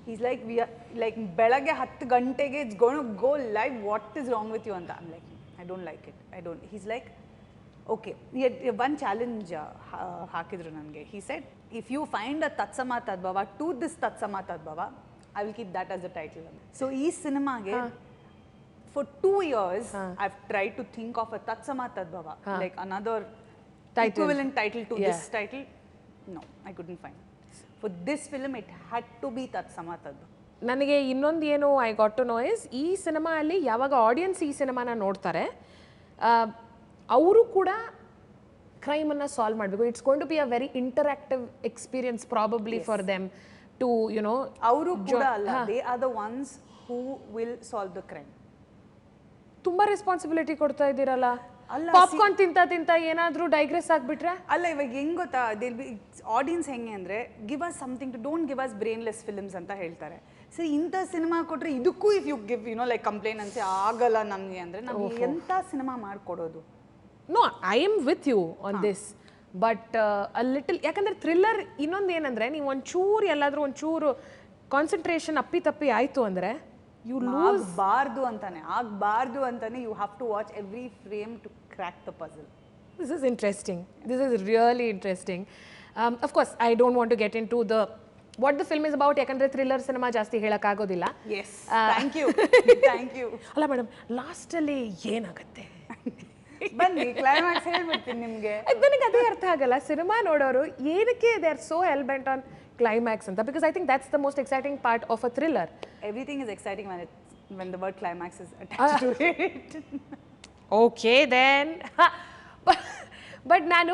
He's like, we are like belage 10 gantege it's going to go live. What is wrong with you? And I'm like, I don't like it. I don't. He's like, okay. He had one challenge hakidru nange. He said, if you find a Tatsama Tadbhava to this Tatsama Tadbhava, I will keep that as the title. So ee cinema ge for 2 years I've tried to think of a Tatsama Tadbhava, like another title, equivalent title to this title. No, I couldn't find. For this film, it had to be Tatsama Tadbhava. ನನಗೆ ಇನ್ನೊಂದು ಏನು I got to know is, ಈ cinema ಅಲ್ಲಿ ಯಾವಾಗ audience ಈ ಸಿನಿಮಾನ ನೋಡ್ತಾರೆ ಅವರು ಕೂಡ ಕ್ರೈಮನ್ನು ಸಾಲ್ವ್ ಮಾಡಬೇಕು. It's going to be a very interactive experience probably for them to you know. ಅವರು ಕೂಡ ಅಲ್ಲ, they are the ones who will solve the crime. ತುಂಬಾ ರೆಸ್ಪಾನ್ಸಿಬಿಲಿಟಿ ಕೊಡ್ತಾ ಇದ್ದೀರಲ್ಲ. ಪಾಪ್ಕಾರ್ನ್ ತಿಂತ ಏನಾದರೂ ಡೈಗ್ರೆಸ್ ಆಗಿಬಿಟ್ರೆ ಅಲ್ಲ. ಇವಾಗ ಹೆಂಗೆ ಗೊತ್ತಾ, ಆಡಿಯನ್ಸ್ ಹೆಂಗೆ ಅಂದರೆ give us something to, don't give us brainless films ಅಂತ ಹೇಳ್ತಾರೆ. ಸರಿ ಇಂಥ ಸಿನಿಮಾ ಕೊಟ್ಟರೆ ಇದಕ್ಕೂ if you give like complaint ಅನ್ಸಿ ಆಗಲ್ಲ ನಮಗೆ ಅಂದರೆ ನಾವು ಎಂಥ ಸಿನಿಮಾ ಮಾಡಿಕೊಡೋದು? No, I am with you on this, but a little, ಯಾಕಂದರೆ ಥ್ರಿಲ್ಲರ್ ಇನ್ನೊಂದು ಏನಂದರೆ ನೀವು ಒಂಚೂರು ಎಲ್ಲಾದರೂ ಒಂಚೂರು ಕಾನ್ಸಂಟ್ರೇಷನ್ ಅಪ್ಪಿ ಆಯಿತು ಅಂದರೆ ಯು ಲೂಸ್. ಆಗಬಾರ್ದು ಅಂತಾನೆ you have to watch every frame to crack the puzzle. This is interesting. This is really interesting. Of course, I don't want to get into what the film is about. ಯಾಕಂದ್ರೆ thriller cinema ಜಾಸ್ತಿ ಹೇಳಕ್ಕಾಗೋದಿಲ್ಲ. Yes, thank you. Thank you. ಅಲ್ಲ madam, ಲಾಸ್ಟಲ್ಲಿ ಏನಾಗುತ್ತೆ? ಬನ್ನಿ climax ಹೇಳ್ಬಿಡ್ತೀನಿ ನಿಮಗೆ. ನನಗೆ ಅದೇ ಅರ್ಥ ಆಗಲ್ಲ, ಸಿನಿಮಾ ನೋಡೋರು ಏನಕ್ಕೆ they are so hell bent on climax ಅಂತ, because I think that's the most exciting part of a thriller. Everything is exciting when the word climax is attached to it. Okay then. But ನಾನು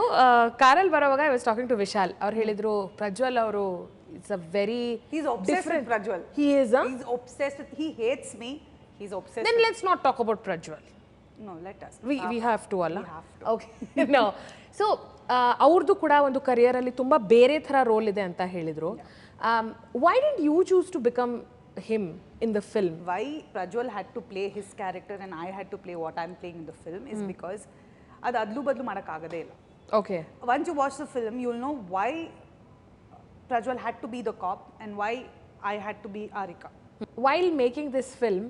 ಕಾರಲ್ಲಿ ಬರೋವಾಗ I was talking to Vishal. ಅವ್ರು ಹೇಳಿದ್ರು ಪ್ರಜ್ವಲ್ ಅವರು it's a very different. Prajwal he's obsessed with, he hates me, he's obsessed. Then let's not talk about Prajwal. No, let us. We have to ಅಲ್ಲ? We have to. Okay. No. So ಅವ್ರದ್ದು ಕೂಡ ಒಂದು ಕರಿಯರಲ್ಲಿ ತುಂಬ ಬೇರೆ ಥರ ರೋಲ್ ಇದೆ ಅಂತ ಹೇಳಿದರು. Why didn't you choose to become him in the film? Why Prajwal had to play his character and I had to play what I'm playing in the film is because ಅದು ಅದಲು ಬದಲು ಮಾಡೋಕ್ಕಾಗದೇ ಇಲ್ಲ. Okay. Once you watch the film, you'll know why Prajwal had to be the cop and why I had to be Arika. While making this film,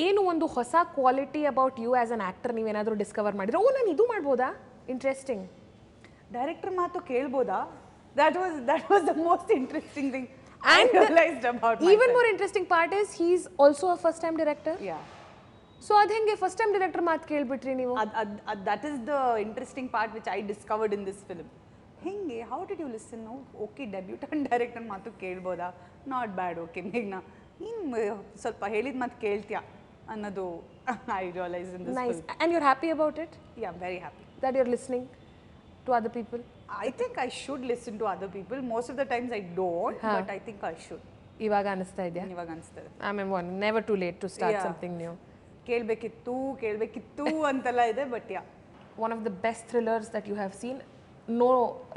ಏನು ಒಂದು ಹೊಸ quality about you as an actor ನೀವೇನಾದರೂ discover ಮಾಡಿದ್ರೆ, ಓ ನಾನು ಇದು ಮಾಡ್ಬೋದಾ, interesting, director ಮಾತು ಕೇಳ್ಬೋದಾ, that was the most interesting thing I realized about myself. Even more interesting part is he's also a first time director. Yeah. So ಅದು ಹೆಂಗೆ first time director ಮಾತು ಕೇಳ್ಬಿಟ್ರಿ ನೀವು? That is the interesting part which I discovered in this film. ಹೆಂಗೆ, how did you listen? Okay, debutant director ಮಾತು ಕೇಳ್ಬೋದಾ, not bad, okay ಮೇಘ್ನಾ ನೀನು ಸ್ವಲ್ಪ ಹೇಳಿದ ಮಾತು ಕೇಳ್ತೀಯಾ ಅನ್ನೋದು I realized in this nice. film. And you're happy about it? Yeah, I'm very happy. That you're listening to other people? I think I should listen to other people. Most of the times I don't, but I think I should. ಇವಾಗ ಅನಿಸ್ತಾ ಇದೆಯಾ? ಇವಾಗ ಅನಿಸ್ತದೆ. I mean, never too late to start something new. ಕೇಳಬೇಕಿತ್ತು ಅಂತೆಲ್ಲ ಇದೆ, but yeah. One of the best thrillers that you have seen, no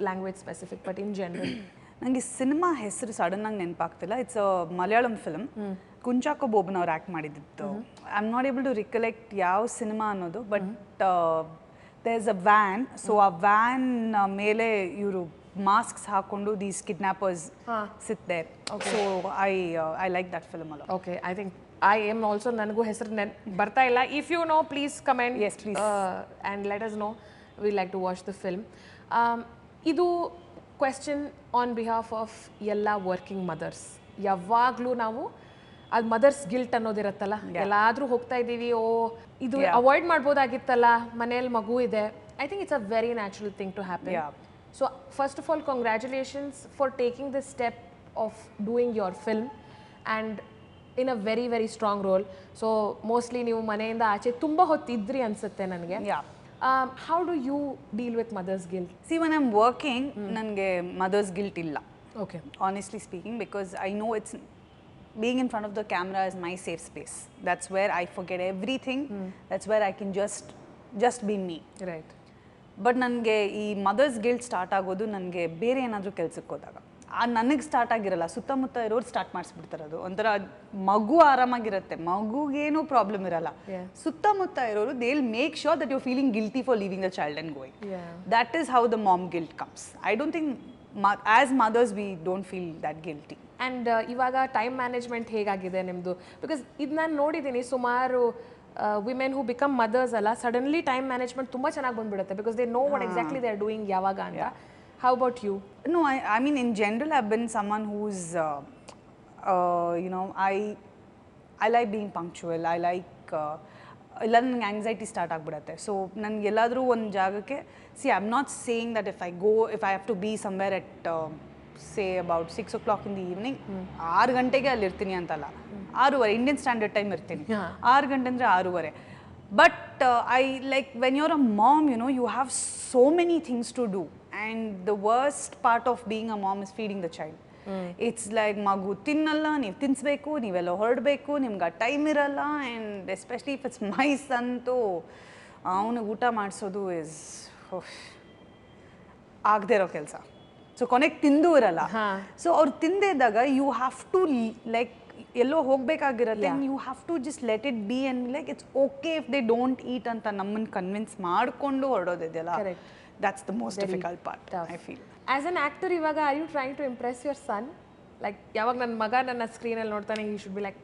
language specific, but in general. ನನಗೆ cinema ಹೆಸರು sudden ಆಗಿ ನೆನಪಾಗ್ತಿಲ್ಲ. It's a Malayalam film. Kunchacko Boban ಅವ್ರು act ಮಾಡಿದ್ದು. I am not able to recollect ಯಾವ cinema ಅನ್ನೋದು, but there is a van. So ಆ van ಮೇಲೆ ಇವರು ಮಾಸ್ಕ್ಸ್ ಹಾಕೊಂಡು these kidnappers sit there. So I like that film ಅಲ್ಲ. Okay, I think I am also, ನನಗೂ ಹೆಸರು ಬರ್ತಾ ಇಲ್ಲ. If you know, please comment. Yes, please. And let us know. We'd like to watch the film. ಇದು question on behalf of ಎಲ್ಲ working mother's. ಯಾವಾಗಲೂ ನಾವು ಅದು ಮದರ್ಸ್ ಗಿಲ್ಟ್ ಅನ್ನೋದಿರತ್ತಲ್ಲ, ಎಲ್ಲಾದರೂ ಹೋಗ್ತಾ ಇದ್ದೀವಿ, ಓ ಇದು ಅವಾಯ್ಡ್ ಮಾಡ್ಬೋದಾಗಿತ್ತಲ್ಲ, ಮನೇಲಿ ಮಗು ಇದೆ. I think it's a very natural thing to happen. So first of all, congratulations for taking this step of doing your film and in a very very strong role. So mostly ನೀವು ಮನೆಯಿಂದ ಆಚೆ ತುಂಬ ಹೊತ್ತಿದ್ರಿ ಅನ್ಸುತ್ತೆ ನನಗೆ. How do you deal with mother's guilt? See, when I'm working, ನನಗೆ mother's guilt ಇಲ್ಲ. Okay. Honestly speaking, because I know it's being in front of the camera is my safe space. That's where I forget everything. That's where I can just be me. Right. But ನನಗೆ ಈ mother's guilt start ಆಗೋದು ನನಗೆ ಬೇರೆ ಏನಾದರೂ ಕೆಲ್ಸಕ್ಕೆ ಹೋದಾಗ. ನನಗೆ start ಆಗಿರಲ್ಲ, ಸುತ್ತಮುತ್ತ ಇರೋರು ಸ್ಟಾರ್ಟ್ ಮಾಡಿಸ್ಬಿಡ್ತಾರೆ. ಅದು ಒಂಥರ ಮಗು ಆರಾಮಾಗಿರುತ್ತೆ, ಮಗುಗೇನೂ ಪ್ರಾಬ್ಲಮ್ ಇರಲ್ಲ. ಸುತ್ತಮುತ್ತ ಇರೋರು they will make sure that you feeling guilty for leaving the child and going. That is how the mom guilt comes. I don't think as mothers we don't feel that guilty. And ಇವಾಗ time management ಹೇಗಾಗಿದೆ ನಿಮ್ಮದು? Because ಇದು ನಾನು ನೋಡಿದ್ದೀನಿ, ಸುಮಾರು women who become mothers ಅಲ್ಲ, suddenly time management ತುಂಬ ಚೆನ್ನಾಗಿ ಬಂದ್ಬಿಡುತ್ತೆ, because they know what exactly they are doing ಯಾವಾಗ ಅಂತ. How about you? No, I mean in general I've been someone who's you know, I like being punctual. I like ಇಲ್ಲ ನನಗೆ anxiety start ಆಗಿಬಿಡುತ್ತೆ. So ನನಗೆ ಎಲ್ಲಾದರೂ ಒಂದು ಜಾಗಕ್ಕೆ see I am not saying that if I have to be somewhere at say about 6 o'clock in the evening, 6 ಗಂಟೆಗೆ ಅಲ್ಲಿ ಇರ್ತೀನಿ ಅಂತಲ್ಲ, 6:30 ಇಂಡಿಯನ್ ಸ್ಟ್ಯಾಂಡರ್ಡ್ ಟೈಮ್ ಇರ್ತೀನಿ. 6 ಗಂಟೆ ಅಂದರೆ 6:30. But I like when you're a mom, you know, you have so many things to do, and the worst part of being a mom is feeding the child. It's like ಮಗು ತಿನ್ನಲ್ಲ, ನೀವು ತಿನ್ನಿಸ್ಬೇಕು, ನೀವೆಲ್ಲ ಹೊರಡಬೇಕು, ನಿಮ್ಗೆ time ಇರಲ್ಲ. And especially if it's my son, ಅವನಿಗೆ ಊಟ ಮಾಡಿಸೋದು ಇಸ್ ಆಗದೆ ಇರೋ ಕೆಲಸ. ಸೊ ಕೊನೆಗೆ ತಿಂದು ಇರಲ್ಲ. ಸೊ ಅವ್ರು ತಿಂದೇ ಇದ್ದಾಗ ಯು ಹ್ಯಾವ್ ಟು ಲೈಕ್ ಎಲ್ಲೋ ಹೋಗ್ಬೇಕಾಗಿರತ್ತೆ, you have to just let it be and like it's okay if they don't eat ಅಂತ ನಮ್ಮನ್ನು ಕನ್ವಿನ್ಸ್ ಮಾಡಿಕೊಂಡು ಹೊರಡೋದಿದೆಯಲ್ಲ, that's the most difficult part I feel. As an actor ಇವಾಗ are you trying to impress your son? Like ಯಾವಾಗ ನನ್ನ ಮಗ ನನ್ನ ಸ್ಕ್ರೀನಲ್ಲಿ ನೋಡ್ತಾನೆ he should be like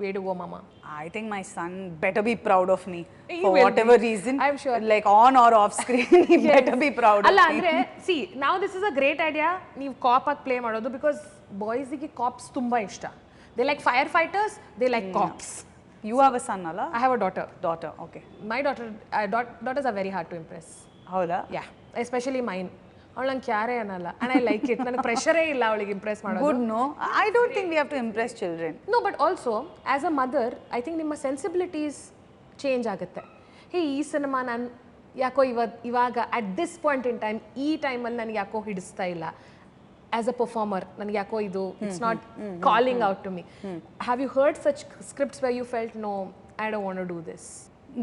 way to go mama. I think my son better be proud of me for whatever reason. I'm sure. Like on or off screen, he better be proud alla of me. andre see now this is a great idea ನೀವು ಕಾಪ್ ಆಗಿ play ಮಾಡೋದು, because boys ಗೆ cops ತುಂಬಾ ಇಷ್ಟ. They like firefighters, they like cops. You have a son alla? I have a daughter. Daughter, okay. My daughters are very hard to impress. ಹೌದಾ? Yeah, especially mine. ಅವಳು ನಂಗೆ ಕ್ಯಾರೇ ಅನ್ನಲ್ಲ, and I like it. ನನಗೆ ಪ್ರೆಷರೇ ಇಲ್ಲ ಅವಳಿಗೆ Impress ಮಾಡೋದು. Good, no? I don't think we have to impress children. No, but also as a mother, I think ನಿಮ್ಮ sensibilities change ಆಗುತ್ತೆ. ಹೇ ಈ ಸಿನಿಮಾ ನಾನು ಯಾಕೋ ಇವಾಗ at this point in time, ಈ ಟೈಮಲ್ಲಿ ನನಗೆ ಯಾಕೋ ಹಿಡಿಸ್ತಾ ಇಲ್ಲ. ಆಸ್ ಅ ಪರ್ಫಾರ್ಮರ್ ನನಗೆ ಯಾಕೋ ಇದು it's not calling out to me. Have you heard such scripts where you felt no I don't want to do this?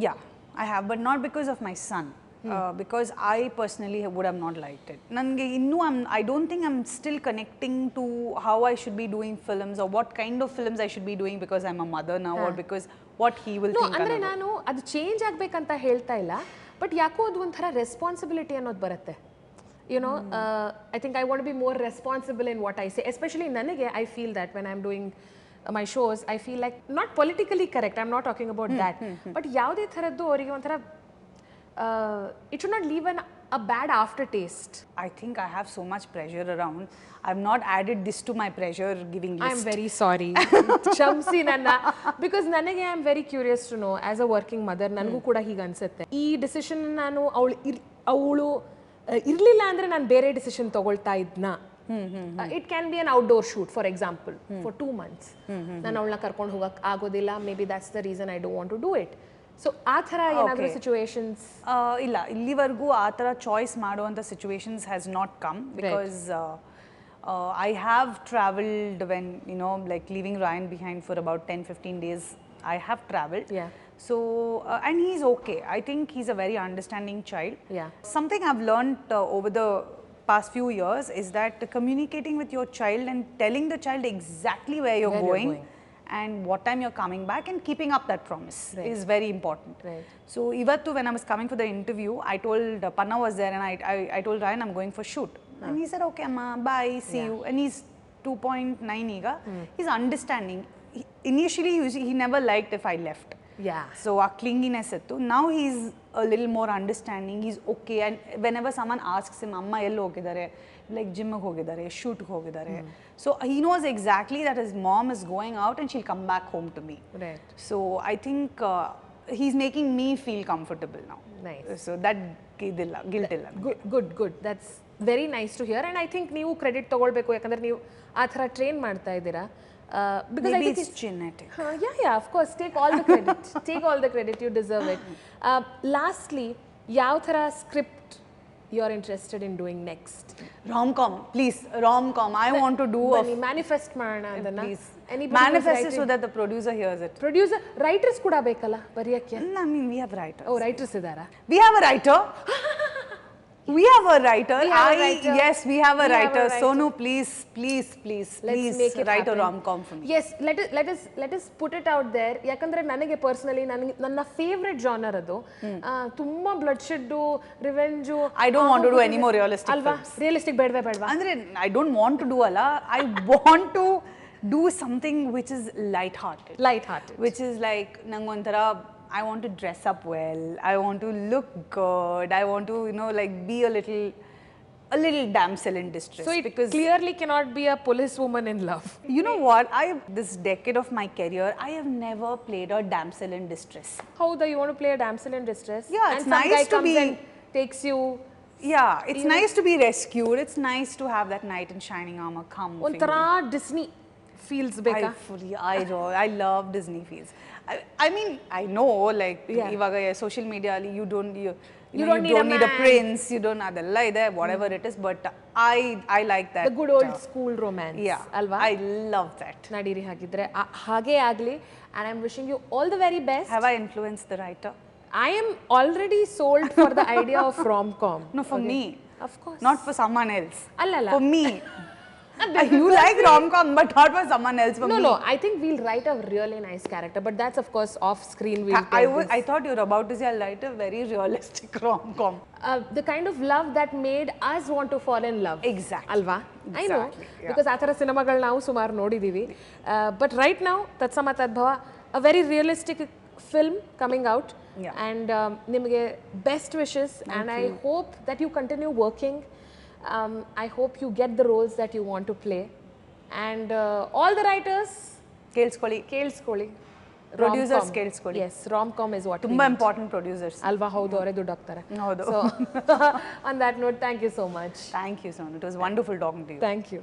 Yeah, I have, but not because of my son. Because I personally would have not liked it. Nange innu I don't think I'm still connecting to how I should be doing films or what kind of films I should be doing because I'm a mother now or because what he will think. No, andre ನಾನು ಅದು change ಆಗಬೇಕಂತ ಹೇಳ್ತಾ ಇಲ್ಲ, but ಯಾಕೋ ಅದು ಒಂಥರ responsibility ಅನ್ನೋದು ಬರುತ್ತೆ. You know, I think I want to be more responsible in what I say. Especially ನನಗೆ I feel that when I'm doing my shows, I feel like not politically correct. I'm not talking about that. But ಯಾವುದೇ ಥರದ್ದು ಅವರಿಗೆ ಒಂಥರ it should not leave a bad aftertaste. I think I have so much pressure around. I've not added this to my pressure giving list. I'm very sorry. ಕ್ಷಮಿಸಿ ನನ್ನ, because ನನಗೆ I am very curious to know as a working mother, ನನಗೂ ಕೂಡ ಹೀಗೆ ಅನ್ಸುತ್ತೆ. ಈ decision ನಾನು ಅವಳು ಇರಲಿಲ್ಲ ಅಂದರೆ ನಾನು ಬೇರೆ ಡಿಸಿಷನ್ ತಗೊಳ್ತಾ ಇದ್ನಾ. It can be an outdoor shoot for example for 2 months. ನಾನು ಅವಳನ್ನ ಕರ್ಕೊಂಡು ಹೋಗಕ್ಕೆ ಆಗೋದಿಲ್ಲ, maybe that's the reason I don't want to do it. So ಆ ಥರ ಏನಾದರೂ ಸಿಚುವೇಶನ್ಸ್? ಇಲ್ಲ, ಇಲ್ಲಿವರೆಗೂ ಆ ಥರ ಚಾಯ್ಸ್ ಮಾಡುವಂಥ situations has not come because I have traveled when, you know, like leaving Ryan behind for about 10-15 days. I have traveled. Yeah. So, and he's okay. I think he's a very understanding child. Yeah. Something I've learned over the past few years is that communicating with your child and telling the child exactly where you're going and what time you're coming back and keeping up that promise is very important. Right. So, ivattu when I was coming for the interview, I told Panna was there and I told Ryan I'm going for shoot. And he said, okay, Amma, bye, see you. And he's 2.9 iga. He's understanding. Initially, he never liked if I left. Yeah. So, our clinginess ittu. Now, he's a little more understanding. He's okay. And whenever someone asks him, Amma, yello hogidare, like gym hogidare, shoot hogidare. So, he knows exactly that his mom is going out and she'll come back home to me. Right. So, I think he's making me feel comfortable now. Nice. So, that guilt illa. Good. That's very nice to hear. And I think ನೀವು credit ತಗೊಳ್ಬೇಕು, ಯಾಕಂದ್ರೆ ನೀವು ಆ ಥರ train ಮಾಡ್ತಾ ಇದ್ದೀರಾ. Because Maybe I think it's genetic. Yeah, of course. Take all the credit. Take all the credit. You deserve it. Lastly, ಯಾವ ಥರ script you are interested in doing next? Rom-com, please. Rom-com. I want to do manifest ಮಾಡೋಣ ಅದನ್ನ. Please. Manifest it so that the producer hears it. Producer, writers ಕೂಡ ಬೇಕಲ್ಲ ಬರೆಯಕ್ಕೆ? I mean, we have writers. Oh, writers ಇದ್ದಾರಾ? We have a writer. We have a writer. Yes, we have a writer. Sonu, please write a rom-com for me. Yes, let us put it out there. ಯಾಕಂದ್ರೆ ನನಗೆ personally ನನ್ನ favourite genre ಅದು. ತುಂಬಾ blood shed, revenge. I don't want to do any more realistic films. Realistic ಬೇಡವಾ? ಅಂದ್ರೆ I don't want to do ಅಲ್ಲ. I want to do something which is light-hearted. Which is like ನಂಗೊಂಥರ I want to dress up well. I want to look good. I want to, you know, like be a little damsel in distress. So it clearly cannot be a police woman in love. You know what? This decade of my career, I have never played a damsel in distress. How do you want to play a damsel in distress? Yeah, it's nice to be. And some guy comes and takes you. Yeah, it's nice to be rescued. It's nice to have that knight in shining armor come. Onthara Disney feels beka. I love Disney feels. I mean, I know, like, ivaga social media, you don't need a prince, you don't adella ide, whatever it is, but I like that. The good old school romance. Yeah, alva? I love that. Nadiri hagidre hage agli, and I'm wishing you all the very best. Have I influenced the writer? I am already sold for the idea of rom-com. No, for me. Of course. Not for someone else. Allala. For me. You like rom-com, but not for someone else. For me. No, I think we'll write a really nice character, but that's of course off screen. I thought you were about to say I'll write a very realistic rom-com. The kind of love that made us want to fall in love. Exactly. Alva? I know. Yeah. Because ಆ ಥರ ಸಿನಿಮಾಗಳು ನಾವು ಸುಮಾರು ನೋಡಿದ್ದೀವಿ. But right now, Tatsama Tadbhava, a very realistic film coming out. Yeah. And ನಿಮಗೆ best wishes. And I hope that you continue working. I hope you get the roles that you want to play. And all the writers, ಕೇಳಿಸ್ಕೊಳ್ಳಿ. Producers ಕೇಳಿಸ್ಕೊಳ್ಳಿ. Yes, rom-com is what ತುಂಬಾ important producers. ಅಲ್ವಾ ಹೌದು ಅವರೇ ದುಡ್ಡು ಹಾಕ್ತಾರೆ. ಹೌದು. So on that note, thank you so much. Thank you, Sonu. It was wonderful talking to you. Thank you.